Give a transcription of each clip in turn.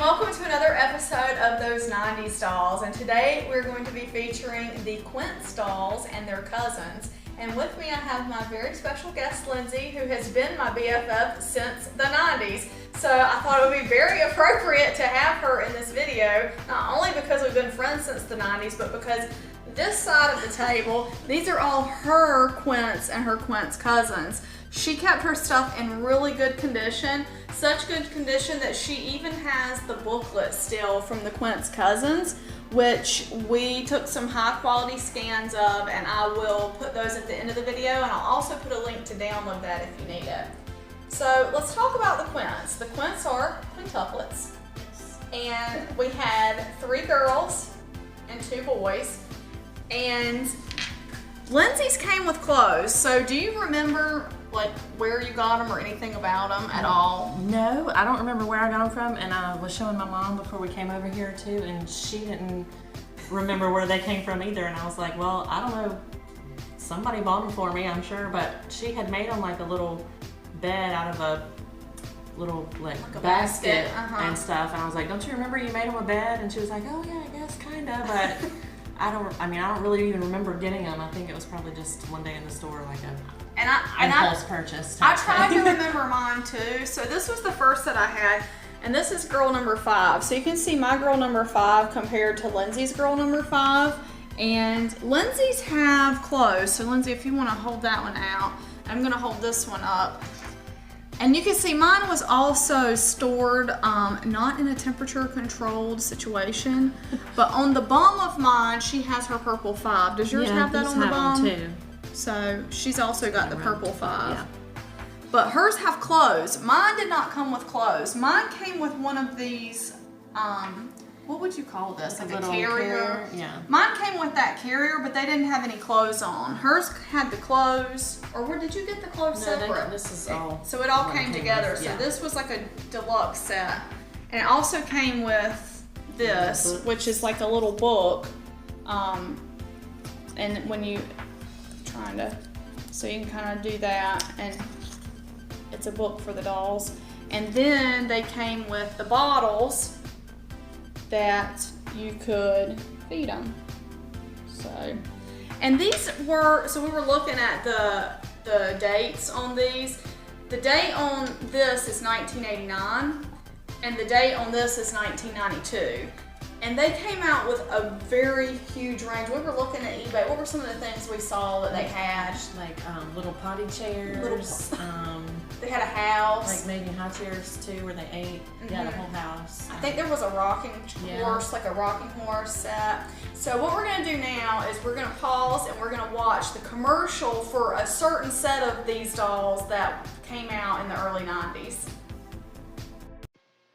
welcome to another episode of those 90s dolls. And today we're going to be featuring the Quints dolls and their cousins. And with me I have my very special guest, Lindsay, who has been my BFF since the 90s. So I thought it would be very appropriate to have her in this video, not only because we've been friends since the 90s, but because this side of the table, these are all her Quints and her Quints cousins. She kept her stuff in really good condition, such good condition that she even has the booklet still from the Quints cousins, which we took some high quality scans of, and I will put those at the end of the video, and I'll also put a link to download that if you need it. So let's talk about the Quints. The Quints are quintuplets, and we had 3 girls and 2 boys, and Lindsay's came with clothes. So do you remember like where you got them or anything about them at all? No, I don't remember where I got them from, and I was showing my mom before we came over here too, and she didn't remember where they came from either, and I was like, well, I don't know, somebody bought them for me, I'm sure, but she had made them like a little bed out of a little like a basket and stuff, and I was like, don't you remember you made them a bed? And she was like, oh yeah, I guess kinda, but I don't really even remember getting them. I think it was probably just one day in the store, like a impulse purchase. I tried to remember mine too. So this was the first that I had, and this is girl number 5. So you can see my girl number 5 compared to Lindsay's girl number 5. And Lindsay's have clothes. So Lindsay, if you want to hold that one out, I'm going to hold this one up. And you can see mine was also stored not in a temperature controlled situation, but on the bum of mine, she has her purple 5. Does yours have that on the bum? Too. So she's also got the purple 5. Yeah. But hers have clothes. Mine did not come with clothes. Mine came with one of these, what would you call this? Like a carrier? Yeah. Mine came with that carrier, but they didn't have any clothes on. Hers had the clothes, or where did you get the clothes separate? This is all. So it all came together. Yeah. So this was like a deluxe set. And it also came with this, which is like a little book. And when you, so you can kind of do that, and it's a book for the dolls. And then they came with the bottles that you could feed them. So, and these were, so we were looking at the dates on these. The date on this is 1989, and the date on this is 1992. And they came out with a very huge range. We were looking at eBay. What were some of the things we saw that they had? Like little potty chairs. They had a house. Like maybe high chairs too, where they ate. Yeah, the whole house. I think there was a rocking horse, like a rocking horse set. So what we're gonna do now is we're gonna pause and we're gonna watch the commercial for a certain set of these dolls that came out in the early 90s.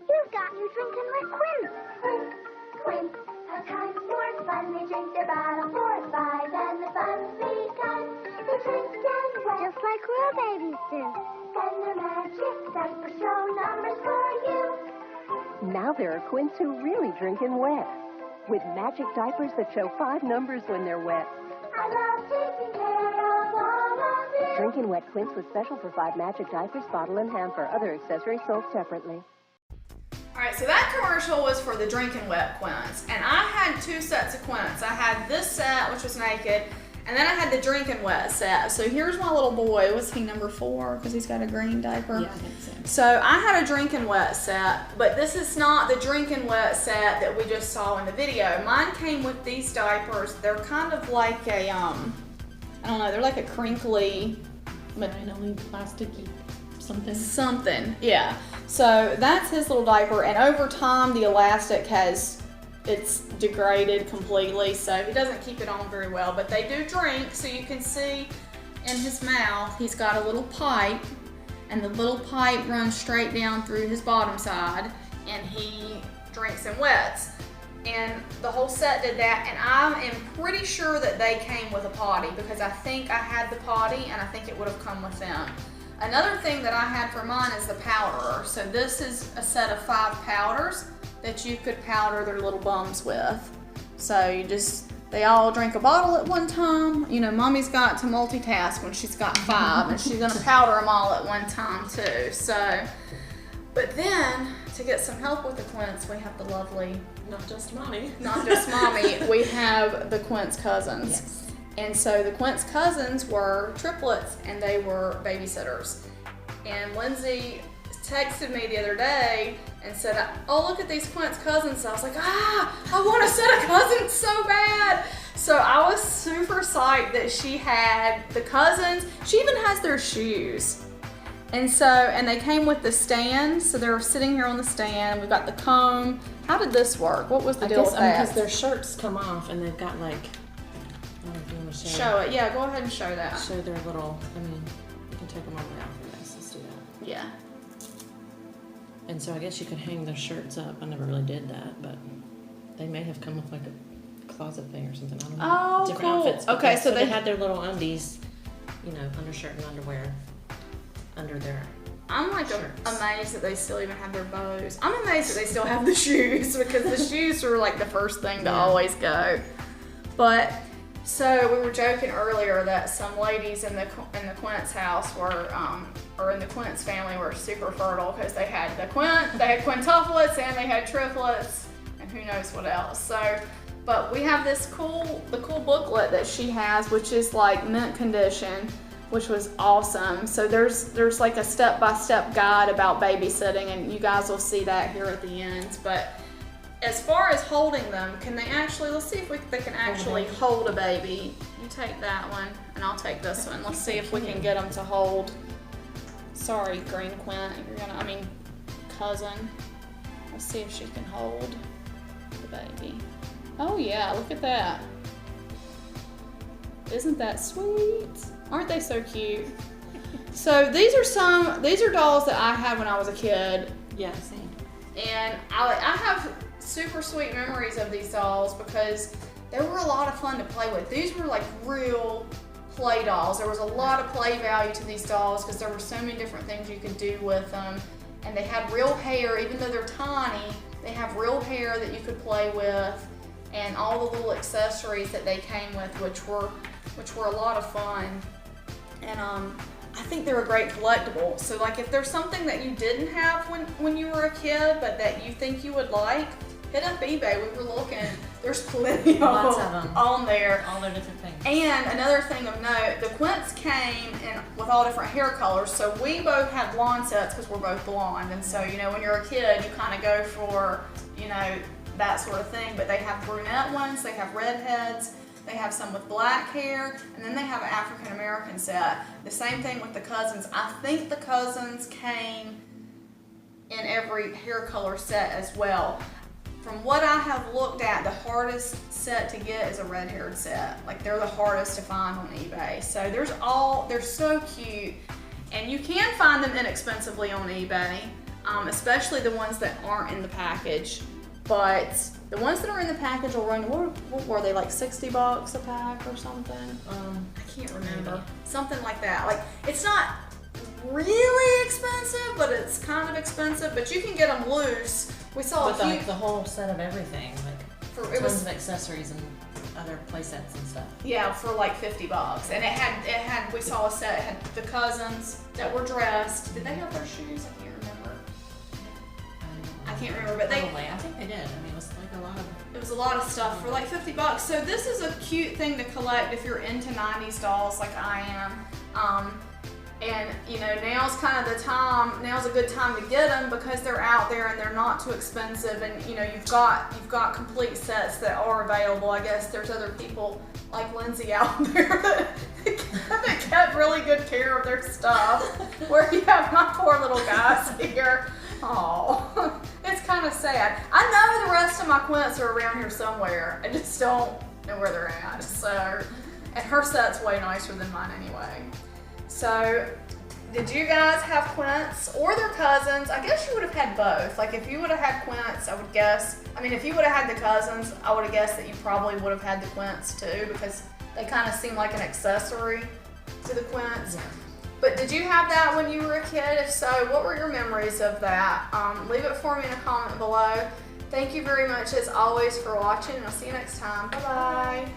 You've got you drinking with Quints. Quints have time for fun. They drink their bottle 4 or 5, and the fun's begun. They drink and wet, just like real babies do. And their magic diapers show numbers for you. Now there are Quints who really drink in wet, with magic diapers that show 5 numbers when they're wet. I love taking care of all of you. Drinking wet Quints with special for 5 magic diapers, bottle and hamper. Other accessories sold separately. Alright, so that commercial was for the Drinking Wet Quints, and I had 2 sets of Quints. I had this set, which was naked, and then I had the Drinking Wet set. So here's my little boy. Was he number 4? Because he's got a green diaper. Yeah, I think so. So I had a Drinking Wet set, but this is not the Drinking Wet set that we just saw in the video. Mine came with these diapers. They're kind of like a, I don't know, they're like a crinkly, Only plasticky something, yeah. So that's his little diaper, and over time the elastic it's degraded completely, so he doesn't keep it on very well, but they do drink. So you can see in his mouth he's got a little pipe, and the little pipe runs straight down through his bottom side, and he drinks and wets. And the whole set did that, and I am pretty sure that they came with a potty, because I think I had the potty, and I think it would have come with them. Another thing that I had for mine is the powderer. So this is a set of 5 powders that you could powder their little bums with. So they all drink a bottle at one time. You know, mommy's got to multitask when she's got 5, and she's gonna powder them all at one time too. So, but then to get some help with the Quints, we have the lovely, Not just mommy. not just mommy, we have the Quints cousins. Yes. And so the Quints cousins were triplets and they were babysitters. And Lindsay texted me the other day and said, oh, look at these Quints cousins. I was like, I want a set of cousins so bad. So I was super psyched that she had the cousins. She even has their shoes. And they came with the stand. So they were sitting here on the stand. We've got the comb. How did this work? What was the deal with that? Because their shirts come off and they've got like, I don't know if you want to Show it. Yeah, go ahead and show that. Show their little, you can take them over out for this. Let's do that. Yeah. And so I guess you could hang their shirts up. I never really did that, but they may have come with like a closet thing or something. I don't know. Oh, Different cool. outfits. Okay, so they had their little undies, undershirt and underwear under their I'm like shirts. amazed that they still even have their bows. I'm amazed that they still have the shoes because the shoes were like the first thing to always go. But so we were joking earlier that some ladies in the Quints house were, or in the Quints family were super fertile because they had quintuplets and they had triplets and who knows what else. So, but we have the cool booklet that she has, which is like mint condition, which was awesome. So there's like a step-by-step guide about babysitting, and you guys will see that here at the end. But as far as holding them, can they actually, let's see if they can actually hold a baby. You take that one, and I'll take this one. Let's see if we can get them to hold. Sorry, Green Quint, cousin. Let's see if she can hold the baby. Oh yeah, look at that. Isn't that sweet? Aren't they so cute? So these are dolls that I had when I was a kid. Yeah, same. And I have super sweet memories of these dolls because they were a lot of fun to play with. These were like real play dolls. There was a lot of play value to these dolls because there were so many different things you could do with them. And they had real hair, even though they're tiny, they have real hair that you could play with, and all the little accessories that they came with, which were a lot of fun. And I think they're a great collectible. So like if there's something that you didn't have when you were a kid, but that you think you would like, hit up eBay. We were looking. There's plenty Lots of of them on there. All their different things. And another thing of note, the Quints came with all different hair colors. So we both had blonde sets because we're both blonde. And so, when you're a kid, you kind of go for, that sort of thing. But they have brunette ones, they have redheads, they have some with black hair, and then they have an African American set. The same thing with the cousins. I think the cousins came in every hair color set as well. From what I have looked at, the hardest set to get is a red-haired set. Like they're the hardest to find on eBay. So they're so cute, and you can find them inexpensively on eBay, especially the ones that aren't in the package. But the ones that are in the package will run, what were they, like $60 a pack or something? I can't remember. Maybe. Something like that. Like it's not really expensive, but it's kind of expensive. But you can get them loose. We saw With like the whole set of everything, like tons of accessories and other play sets and stuff. Yeah, for like $50. And it had we saw a set, it had the cousins that were dressed. Did they have their shoes? I can't remember, but Probably. I think they did. It was like it was a lot of stuff for like $50. So this is a cute thing to collect if you're into 90s dolls like I am. And now's kind of the time. Now's a good time to get them because they're out there and they're not too expensive. And you've got complete sets that are available. I guess there's other people like Lindsay out there that kept really good care of their stuff. Where you have my poor little guys here. Oh, it's kind of sad. I know the rest of my Quints are around here somewhere. I just don't know where they're at. So, and her set's way nicer than mine anyway. So, did you guys have Quints or their cousins? I guess you would have had both. Like if you would have had Quints, I would guess. If you would have had the cousins, I would have guessed that you probably would have had the Quints too because they kind of seem like an accessory to the Quints. Yeah. But did you have that when you were a kid? If so, what were your memories of that? Leave it for me in a comment below. Thank you very much as always for watching, and I'll see you next time. Bye-bye.